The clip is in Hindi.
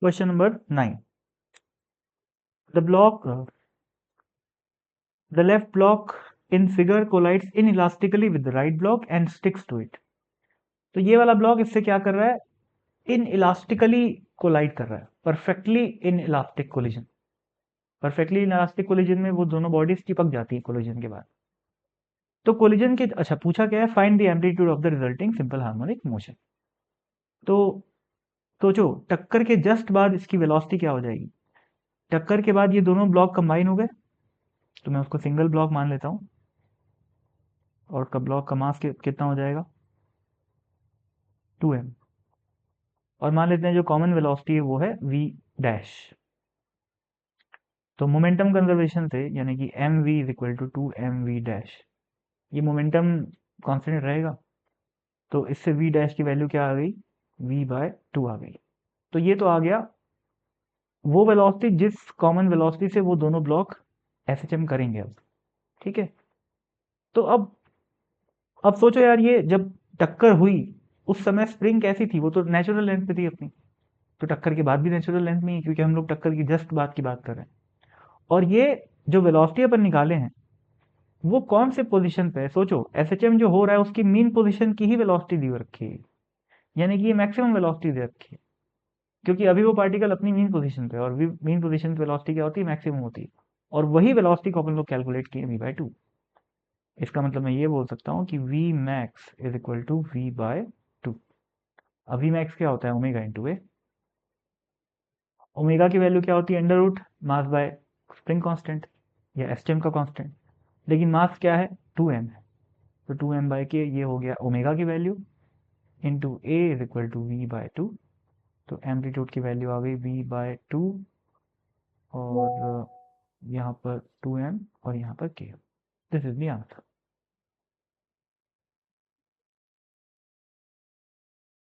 Question number 9. The left block in figure collides inelastically with the right block and sticks to it. तो ये वाला ब्लॉक इससे क्या कर रहा है? इनइलास्टिकली कोलाइड कर रहा है. Perfectly inelastic collision. Perfectly inelastic collision में वो दोनों बॉडीज चिपक जाती है कोलिजन के बाद. तो कोलिजन के अच्छा पूछा क्या है? Find the amplitude of the resulting simple harmonic motion. तो सोचो टक्कर के जस्ट बाद इसकी वेलोसिटी क्या हो जाएगी? टक्कर के बाद ये दोनों ब्लॉक कंबाइन हो गए, तो मैं उसको सिंगल ब्लॉक मान लेता हूं. और का ब्लॉक का मास कितना हो जाएगा? 2m. और मान लेते हैं जो कॉमन वेलोसिटी है वो है v डैश. तो मोमेंटम कंजर्वेशन से यानी कि mv is equal to 2mv dash, ये मोमेंटम कांस्टेंट रहेगा. तो इससे v डैश की वैल्यू क्या आ गई? v/2 आ गई. तो ये तो आ गया वो वेलोसिटी जिस कॉमन वेलोसिटी से वो दोनों ब्लॉक एसएचएम करेंगे अब. ठीक है. तो अब सोचो यार, ये जब टक्कर हुई उस समय स्प्रिंग कैसी थी? वो तो नेचुरल लेंथ पे थी अपनी. तो टक्कर के बाद भी नेचुरल लेंथ में ही, क्योंकि हम लोग टक्कर की जस्ट बाद की बात कर रहे हैं. और ये जो वेलोसिटी अपन निकाले हैं वो कौन से पोजीशन पे है? सोचो एसएचएम जो हो रहा है उसकी मीन पोजीशन की ही वेलोसिटी दी रखी है, यानी कि ये मैक्सिमम वेलोसिटी दे रखी है, क्योंकि अभी वो पार्टिकल अपनी मीन पोजीशन पे है. और मीन पोजीशन पे वेलोसिटी क्या होती है? मैक्सिमम होती है. और वही वेलोसिटी को अपन लोग कैलकुलेट किए v/2. इसका मतलब मैं ये बोल सकता हूँ कि v max is equal to v/2. अब v max क्या होता है? Omega into a. ओमेगा की वैल्यू क्या होती है? Under root mass by spring constant या एसटीएम का कांस्टेंट. लेकिन मास क्या है? 2m है. तो 2m/k ये हो गया ओमेगा की value into a is equal to v/2. तो एम्पलीट्यूड की वैल्यू आ गई v/2 और यहाँ पर 2m और यहाँ पर k. This is the answer.